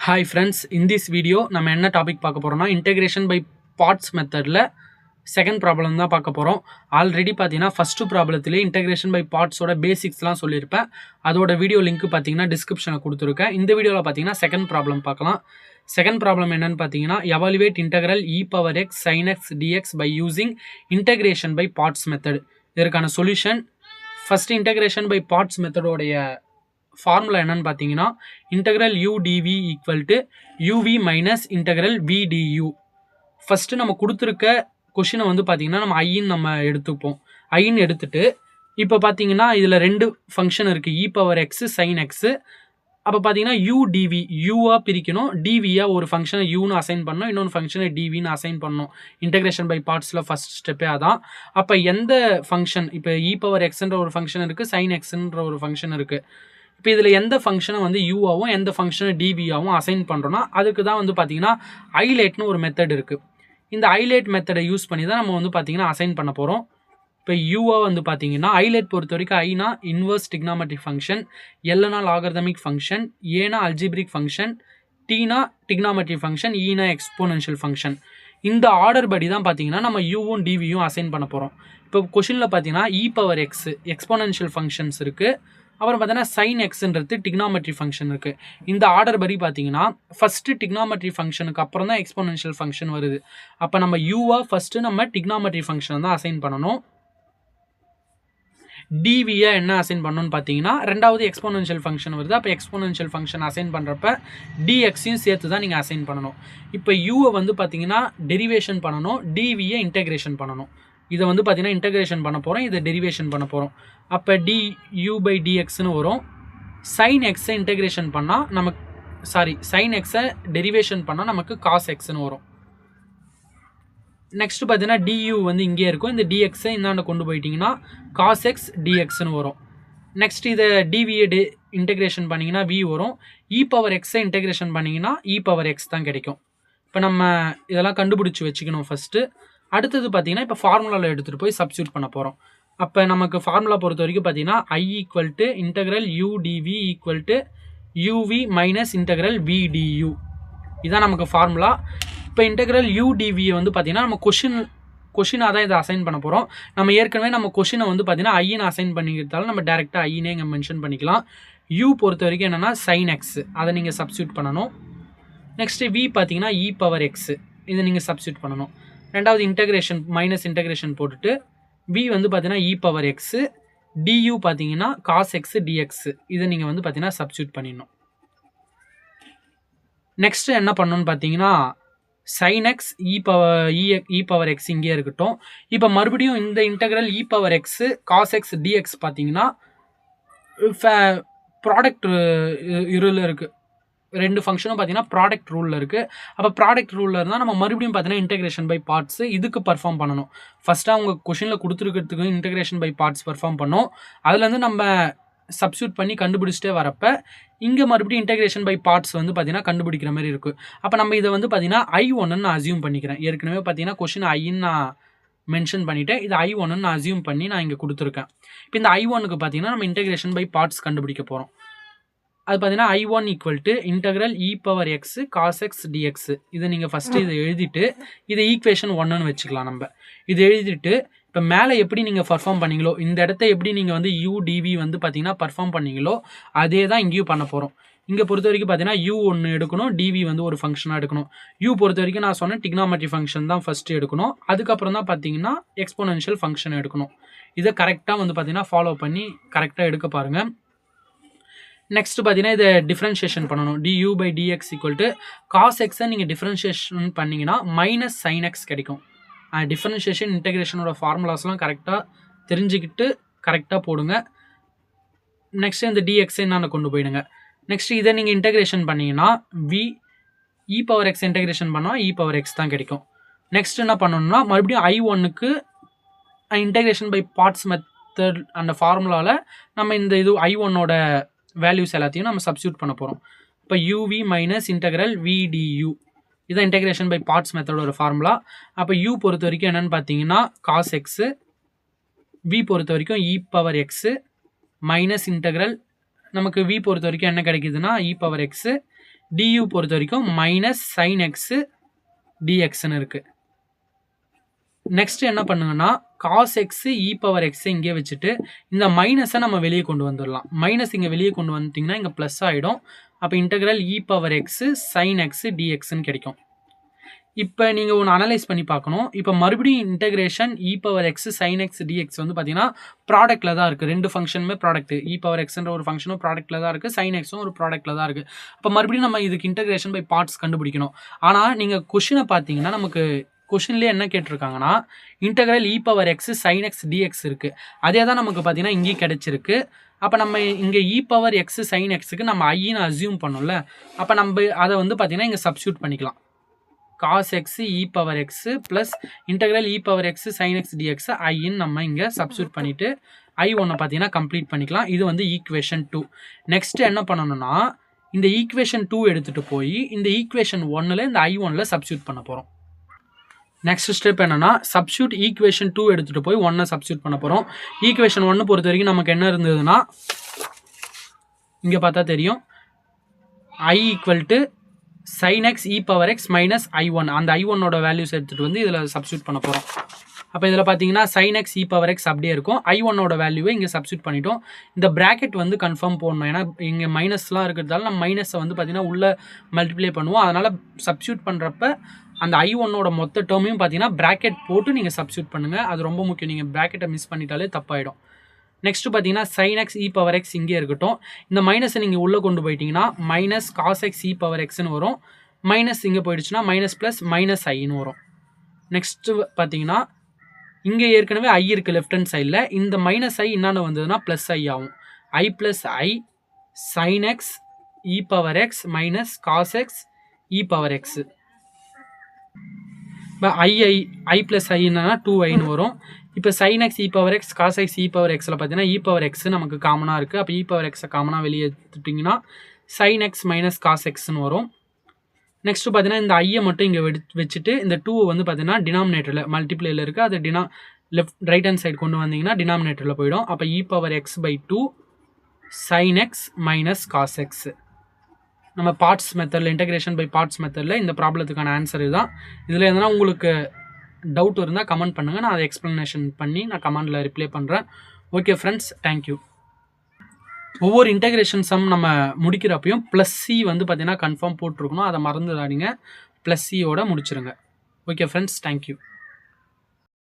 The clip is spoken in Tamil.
Hi friends, in this video நம்ம என்ன டாபிக் பார்க்க போறோம்னா integration by parts மெத்தட்ல செகண்ட் ப்ராப்ளம் தான் பார்க்க போறோம். ஆல்ரெடி பார்த்தீங்கன்னா ஃபர்ஸ்ட் ப்ராப்ளத்திலே இன்டகிரேஷன் பை பார்ட்ஸோட பேசிக்ஸ்லாம் சொல்லியிருப்பேன். அதோட வீடியோ லிங்க் பார்த்தீங்கன்னா டிஸ்கிரிப்ஷனில் கொடுத்துருக்கேன். இந்த வீடியோவில் பார்த்தீங்கன்னா செகண்ட் ப்ராப்ளம் பார்க்கலாம். செகண்ட் ப்ராப்ளம் என்னன்னு பார்த்தீங்கன்னா evaluate integral e power x sine x dx by using integration by parts method. இதற்கான solution first integration by parts மெத்தடோடைய ஃபார்முலா என்னன்னு பார்த்தீங்கன்னா integral u dv equal to uv minus integral v du. First நம்ம கொடுத்துருக்க கொஷினை வந்து பார்த்தீங்கன்னா நம்ம ஐன்னு நம்ம எடுத்துப்போம். ஐன்னு எடுத்துட்டு இப்போ பார்த்தீங்கன்னா இதில் ரெண்டு ஃபங்க்ஷன் இருக்குது, இ பவர் எக்ஸு சைன் எக்ஸு. அப்போ பார்த்தீங்கன்னா யூ டிவி யூவாக பிரிக்கணும், டிவியாக ஒரு ஃபங்க்ஷனை யூன்னு அசைன் பண்ணணும், இன்னொன்று ஃபங்க்ஷனை டிவின்னு அசைன் பண்ணணும். இன்டெகிரேஷன் பை பார்ட்ஸில் ஃபஸ்ட் ஸ்டெப்பே அதான். அப்போ எந்த ஃபங்க்ஷன் இப்போ இ பவர் எக்ஸ்ன்ற ஒரு ஃபங்க்ஷன் இருக்குது, சைன் எக்ஸ்ன்ற ஒரு ஃபங்க்ஷன் இருக்குது. இப்போ இதில் எந்த ஃபங்க்ஷனை வந்து யூவாகவும் எந்த ஃபங்க்ஷனை டிவியாகவும் அசைன் பண்ணுறோன்னா அதுக்கு தான் வந்து பார்த்தீங்கன்னா ஐலேட்னு ஒரு மெத்தட் இருக்குது. இந்த ஐலேட் மெத்தடை யூஸ் பண்ணி தான் நம்ம வந்து பார்த்தீங்கன்னா அசைன் பண்ண போகிறோம். இப்போ யூவா வந்து பார்த்தீங்கன்னா ஐலேட் பொறுத்த வரைக்கும் ஐனா இன்வர்ஸ் டிக்னாமெட்ரிக் ஃபங்க்ஷன், எல்னா லாகர்தமிக் ஃபங்க்ஷன், ஏனா அல்ஜிப்ரிக் ஃபங்க்ஷன், டீனா டிக்னாமெட்ரிக் ஃபங்க்ஷன், ஈனா எக்ஸ்போனென்ஷியல் ஃபங்க்ஷன். இந்த ஆர்டர் படி தான் பார்த்தீங்கன்னா நம்ம யூவும் டிவியும் அசைன் பண்ண போகிறோம். இப்போ கொஷினில் பார்த்தீங்கன்னா இ பவர் எக்ஸ் எக்ஸ்போனென்ஷியல் ஃபங்க்ஷன்ஸ் இருக்குது, அப்புறம் பார்த்தீங்கன்னா சைன் எக்ஸ்ன்றது டிக்னாமெட்ரி ஃபங்க்ஷன் இருக்குது. இந்த ஆர்டர் படி பார்த்தீங்கன்னா ஃபஸ்ட்டு டிக்னாமெட்ரி ஃபங்க்ஷனுக்கு அப்புறம் தான் எக்ஸ்போனென்ஷியல் ஃபங்க்ஷன் வருது. அப்போ நம்ம யூவாக ஃபஸ்ட்டு நம்ம டிக்னாமெட்ரி ஃபங்க்ஷன் தான் அசைன் பண்ணணும். டிவியை என்ன அசைன் பண்ணணும்னு பார்த்தீங்கன்னா ரெண்டாவது எக்ஸ்போனென்ஷியல் ஃபங்க்ஷன் வருது. அப்போ எக்ஸ்போனென்ஷியல் ஃபங்க்ஷன் அசைன் பண்ணுறப்ப டிஎக்ஸையும் சேர்த்து தான் நீங்கள் அசைன் பண்ணணும். இப்போ யூவை வந்து பார்த்தீங்கன்னா டெரிவேஷன் பண்ணணும், டிவியை இன்டெகிரேஷன் பண்ணணும். இதை வந்து பார்த்தீங்கன்னா இன்டெகிரேஷன் பண்ண போகிறோம், இதை டெரிவேஷன் பண்ண போகிறோம். அப்போ டியூ பை டிஎக்ஸ்னு வரும். சைன் எக்ஸை இன்டெகிரேஷன் பண்ணால் நமக்கு சைன் எக்ஸை டெரிவேஷன் பண்ணால் நமக்கு காஸ் எக்ஸ்னு வரும். நெக்ஸ்ட் பார்த்தீங்கன்னா டியூ வந்து இங்கே இருக்கும், இந்த டிஎக்ஸை இந்தாண்ட கொண்டு போயிட்டீங்கன்னா காஸ் எக்ஸ் டிஎக்ஸ்னு வரும். நெக்ஸ்ட் இதை டிவியை இன்டெகிரேஷன் பண்ணிங்கன்னா வி வரும். இ பவர் எக்ஸை இன்டெகிரேஷன் பண்ணிங்கன்னா இ பவர் எக்ஸ் தான் கிடைக்கும். இப்போ நம்ம இதெல்லாம் கண்டுபிடிச்சி வச்சுக்கணும் ஃபஸ்ட்டு. அடுத்தது பார்த்தீங்கன்னா இப்போ ஃபார்முலாவில் எடுத்துகிட்டு போய் சப்ஸ்டியூட் பண்ண போகிறோம். அப்போ நமக்கு ஃபார்முலா பொறுத்த வரைக்கும் பார்த்தீங்கன்னா I equal to integral u dv equal to uv minus integral v du. இதுதான் நமக்கு ஃபார்முலா. இப்போ இன்டெக்ரல் யூ டிவியை வந்து பார்த்தீங்கன்னா நம்ம கொஷினாக தான் இதை அசைன் பண்ண போகிறோம். நம்ம ஏற்கனவே நம்ம கொஷினை வந்து பார்த்தீங்கன்னா ஐன்னு அசைன் பண்ணிக்கிறதால நம்ம டேரெக்டாக ஐனே இங்கே மென்ஷன் பண்ணிக்கலாம். யூ பொறுத்த வரைக்கும் என்னென்னா சைன் எக்ஸ், அதை நீங்கள் சப்ஸ்டியூட் பண்ணணும். நெக்ஸ்ட்டு வி பார்த்தீங்கன்னா இ பவர் எக்ஸு, இதை நீங்கள் சப்ஸ்டியூட் பண்ணணும். ரெண்டாவது இன்டெகிரேஷன் மைனஸ் இன்டெகிரேஷன் போட்டுட்டு வி வந்து பார்த்தீங்கன்னா இ பவர் எக்ஸு, டியூ பார்த்தீங்கன்னா காஸ் எக்ஸு டிஎக்ஸு, இதை நீங்கள் வந்து பார்த்தீங்கன்னா சப்ஸ்டியூட் பண்ணிடணும். நெக்ஸ்ட்டு என்ன பண்ணணும்னு பார்த்தீங்கன்னா sine x e power x இங்கே இருக்கட்டும். இப்போ மறுபடியும் இந்த integral e power x cos x dx பார்த்தீங்கன்னா ப்ராடக்ட் இருளில் இருக்குது. ரெண்டு ஃபங்க்ஷனும் பார்த்தீங்கன்னா ப்ராடக்ட் ரூலில் இருக்குது. அப்போ ப்ராடக்ட் ரூலில் இருந்தால் நம்ம மறுபடியும் பார்த்தீங்கன்னா இன்டெகிரேஷன் பை பார்ட்ஸு இதுக்கு பர்ஃபார்ம் பண்ணணும். ஃபஸ்ட்டாக அவங்க கொஷினில் கொடுத்துருக்கிறதுக்கு இன்டெகிரேஷன் பை பார்ட்ஸ் பர்ஃபார்ம் பண்ணோம். அதுலேருந்து நம்ம சப்ஸ்டியூட் பண்ணி கண்டுபிடிச்சிட்டே வரப்போ இங்கே மறுபடியும் இன்டெகிரேஷன் பை பார்ட்ஸ் வந்து பார்த்தீங்கன்னா கண்டுபிடிக்கிற மாதிரி இருக்குது. அப்போ நம்ம இதை வந்து பார்த்தீங்கன்னா I1 நான் அசியூம் பண்ணிக்கிறேன். ஏற்கனவே பார்த்தீங்கன்னா கொஷின் ஐன்னு நான் மென்ஷன் பண்ணிவிட்டேன், இது I1 நான் அசியூம் பண்ணி நான் இங்கே கொடுத்துருக்கேன். இப்போ இந்த I1க்கு பார்த்தீங்கன்னா நம்ம இன்டெகிரேஷன் பை பார்ட்ஸ் கண்டுபிடிக்க போகிறோம். அது பார்த்தீங்கன்னா I1 equal to integral e power x cos x dx. இதை நீங்கள் ஃபஸ்ட்டு இதை எழுதிட்டு இதை ஈக்குவேஷன் 1ன்னு வச்சுக்கலாம். நம்ம இதை எழுதிட்டு இப்போ மேலே எப்படி நீங்கள் பர்ஃபார்ம் பண்ணீங்களோ இந்த இடத்த எப்படி நீங்கள் வந்து யூ டிவி வந்து பார்த்தீங்கன்னா பர்ஃபார்ம் பண்ணீங்களோ அதே தான் இங்கேயும் பண்ண போகிறோம். இங்கே பொறுத்த வரைக்கும் பார்த்தீங்கன்னா யூ ஒன்று எடுக்கணும், டிவி வந்து ஒரு ஃபங்க்ஷனாக எடுக்கணும். யூ பொறுத்த வரைக்கும் நான் சொன்னேன் டிக்னாமெட்ரி ஃபங்க்ஷன் தான் ஃபஸ்ட்டு எடுக்கணும், அதுக்கப்புறம் தான் பார்த்தீங்கன்னா எக்ஸ்போனென்ஷியல் ஃபங்க்ஷன் எடுக்கணும். இதை கரெக்டாக வந்து பார்த்தீங்கன்னா ஃபாலோ பண்ணி கரெக்டாக எடுக்க பாருங்கள். நெக்ஸ்ட் பார்த்தீங்கன்னா இதை டிஃப்ரென்ஷியேஷன் பண்ணணும். Du by dx equal to cos எக்ஸை நீங்கள் டிஃப்ரென்ஷியேஷன் பண்ணிங்கன்னா மைனஸ் சைன் எக்ஸ் கிடைக்கும். டிஃப்ரென்ஷியேஷன் இன்டெகிரேஷனோட ஃபார்முலாஸ்லாம் கரெக்டாக தெரிஞ்சுக்கிட்டு கரெக்டாக போடுங்க. நெக்ஸ்ட்டு இந்த டிஎக்ஸை நான் கொண்டு போயிடுங்க. நெக்ஸ்ட்டு இதை நீங்கள் இன்டெகிரேஷன் பண்ணிங்கன்னா V E power X integration பண்ணால் இ பவர் எக்ஸ் தான் கிடைக்கும். நெக்ஸ்ட் என்ன பண்ணணும்னா மறுபடியும் I1க்கு இன்டெகிரேஷன் பை பார்ட்ஸ் மெத்தட் அந்த ஃபார்முலாவில் நம்ம இந்த இது I1ஓட வேல்யூஸ் எல்லாத்தையும் நம்ம சப்ஸ்டியூட் பண்ண போகிறோம். இப்போ u v minus integral v du, இதான் இன்டெகிரேஷன் பை பார்ட்ஸ் மெத்தடோட ஃபார்முலா. அப்போ யூ பொறுத்த வரைக்கும் என்னென்னு பார்த்தீங்கன்னா காஸ் எக்ஸு, வி பொறுத்த வரைக்கும் e power x minus integral நமக்கு வி பொறுத்த வரைக்கும் என்ன கிடைக்குதுன்னா இ பவர் எக்ஸு, du பொறுத்த வரைக்கும் மைனஸ் சைன் எக்ஸு டிஎக்ஸ்ன்னு இருக்குது. நெக்ஸ்ட் என்ன பண்ணுங்கன்னா cos x e power x இங்கே வச்சுட்டு இந்த மைனஸை நம்ம வெளியே கொண்டு வந்துடலாம். மைனஸ் இங்கே வெளியே கொண்டு வந்துட்டிங்கன்னா இங்கே ப்ளஸ் ஆகிடும். அப்போ integral e power x sine x டிஎக்ஸ்ன்னு கிடைக்கும். இப்போ நீங்கள் ஒன்று அனலைஸ் பண்ணி பார்க்கணும். இப்போ மறுபடியும் integration e power x sine x dx வந்து பார்த்தீங்கன்னா ப்ராடக்ட்டில் தான் இருக்குது. ரெண்டு ஃபங்க்ஷனுமே ப்ராடக்ட். இ பவர் எக்ஸ்ன்ற ஒரு ஃபங்க்ஷனும் ப்ராடக்ட்டில் தான் இருக்குது, சைன் எக்ஸும் ஒரு ப்ராடக்ட்டில் தான் இருக்குது. அப்போ மறுபடியும் நம்ம இதுக்கு இன்டெகிரேஷன் பை பார்ட்ஸ் கண்டுபிடிக்கணும். ஆனால் நீங்கள் கொஷினை பார்த்தீங்கன்னா நமக்கு கொஷின்லேயே என்ன கேட்டிருக்காங்கன்னா integral e power x sine x dx இருக்குது. அதே தான் நமக்கு பார்த்தீங்கன்னா இங்கேயும் கிடச்சிருக்கு. அப்போ நம்ம இங்கே இ பவர் எக்ஸ் சைன் எக்ஸுக்கு நம்ம ஐன்னு அசியூம் பண்ணோம்ல, அப்போ நம்ம அதை வந்து பார்த்தீங்கன்னா இங்கே சப்ஸ்டியூட் பண்ணிக்கலாம். cos x e power x plus integral e power x sin x dx ஐன்னு நம்ம இங்கே சப்ஸ்டியூட் பண்ணிவிட்டு I1 பார்த்தீங்கன்னா கம்ப்ளீட் பண்ணிக்கலாம். இது வந்து ஈக்குவேஷன் 2. நெக்ஸ்ட் என்ன பண்ணணும்னா இந்த ஈக்குவேஷன் 2 எடுத்துகிட்டு போய் இந்த ஈக்குவேஷன் 1ல் இந்த I1ல் சப்ஸ்டியூட் பண்ண போகிறோம். நெக்ஸ்ட் ஸ்டெப் என்னன்னா சப்ஸ்டியூட் ஈக்குவேஷன் 2 எடுத்துகிட்டு போய் 1 சப்ஸ்டியூட் பண்ண போகிறோம். ஈக்குவேஷன் 1 பொறுத்த வரைக்கும் நமக்கு என்ன இருந்ததுன்னா இங்கே பார்த்தா தெரியும் I equal to sin x e power x minus I1. அந்த I1ஓட வேல்யூஸ் எடுத்துகிட்டு வந்து இதில் சப்ஸ்டியூட் பண்ண போகிறோம். அப்போ இதில் பார்த்தீங்கன்னா sin x e power x அப்படியே இருக்கும். I1ஓட வேல்யூவை இங்கே சப்ஸ்டியூட் பண்ணிட்டோம். இந்த ப்ராக்கெட் வந்து கன்ஃபார்ம் போடணும். ஏன்னா இங்கே மைனஸ்லாம் இருக்கிறதால நம்ம மைனஸை வந்து பார்த்தீங்கன்னா உள்ளே மல்டிப்ளை பண்ணுவோம். அதனால் சப்ஸ்டியூட் பண்ணுறப்ப அந்த I1ஓட மொத்த டேர்மையும் பார்த்தீங்கன்னா ப்ராக்கெட் போட்டு நீங்கள் சப்ஸ்டியூட் பண்ணுங்கள். அது ரொம்ப முக்கியம். நீங்கள் ப்ராக்கெட்டை மிஸ் பண்ணிட்டாலே தப்பாயிடும். நெக்ஸ்ட் பார்த்தீங்கன்னா sin x e power x இங்கே இருக்கட்டும். இந்த மைனஸை நீங்கள் உள்ளே கொண்டு போயிட்டீங்கன்னா minus cos x e power எக்ஸ்னு வரும். மைனஸ் இங்கே போயிடுச்சுன்னா மைனஸ் ப்ளஸ் மைனஸ் ஐன்னு வரும். நெக்ஸ்ட்டு பார்த்தீங்கன்னா இங்கே ஏற்கனவே ஐ இருக்குது லெஃப்ட் ஹேண்ட் சைடில். இந்த மைனஸ் ஐ என்னென்ன வந்ததுன்னா ப்ளஸ் ஐ ஆகும். I plus I sin x e power x minus cos x e power x. இப்போ ஐ ப்ளஸ் ஐன்னா 2iன்னு வரும். இப்போ sin x e power x cos x e power எக்ஸில் பார்த்தீங்கன்னா இ பவர் எக்ஸ் நமக்கு காமனாக இருக்குது. அப்போ இ பவர் எக்ஸை காமனாக வெளியே எடுத்துட்டிங்கன்னா sin x மைனஸ் காஸ் எக்ஸ்னு வரும். நெக்ஸ்ட்டு பார்த்தீங்கன்னா இந்த ஐயை மட்டும் இங்கே வச்சுட்டு இந்த 2 வந்து பார்த்தீங்கன்னா டினாமினேட்டரில் மல்டிப்ளேயில் இருக்குது. அது ரைட் ஹேண்ட் சைடு கொண்டு வந்தீங்கன்னா டினாமினேட்டரில் போயிடும். அப்போ e power x by 2 sin x minus cos x. நம்ம பார்ட்ஸ் மெத்தடில் இன்டெகிரேஷன் பை பார்ட்ஸ் மெத்தடில் இந்த ப்ராப்ளத்துக்கான ஆன்சர் இதுதான். இதில் எதனா உங்களுக்கு டவுட் இருந்தால் கமெண்ட் பண்ணுங்கள். நான் அதை எக்ஸ்ப்ளனேஷன் பண்ணி நான் கமெண்டில் ரிப்ளை பண்ணுறேன். Okay friends, thank you. ஒவ்வொரு இன்டெகிரேஷன் சம் நம்ம முடிக்கிறப்பையும் ப்ளஸ் சி வந்து பார்த்தீங்கன்னா கன்ஃபார்ம் போட்டிருக்கணும். அதை மறந்துடாதீங்க. ப்ளஸ் சியோட முடிச்சிருங்க. Okay friends, thank you.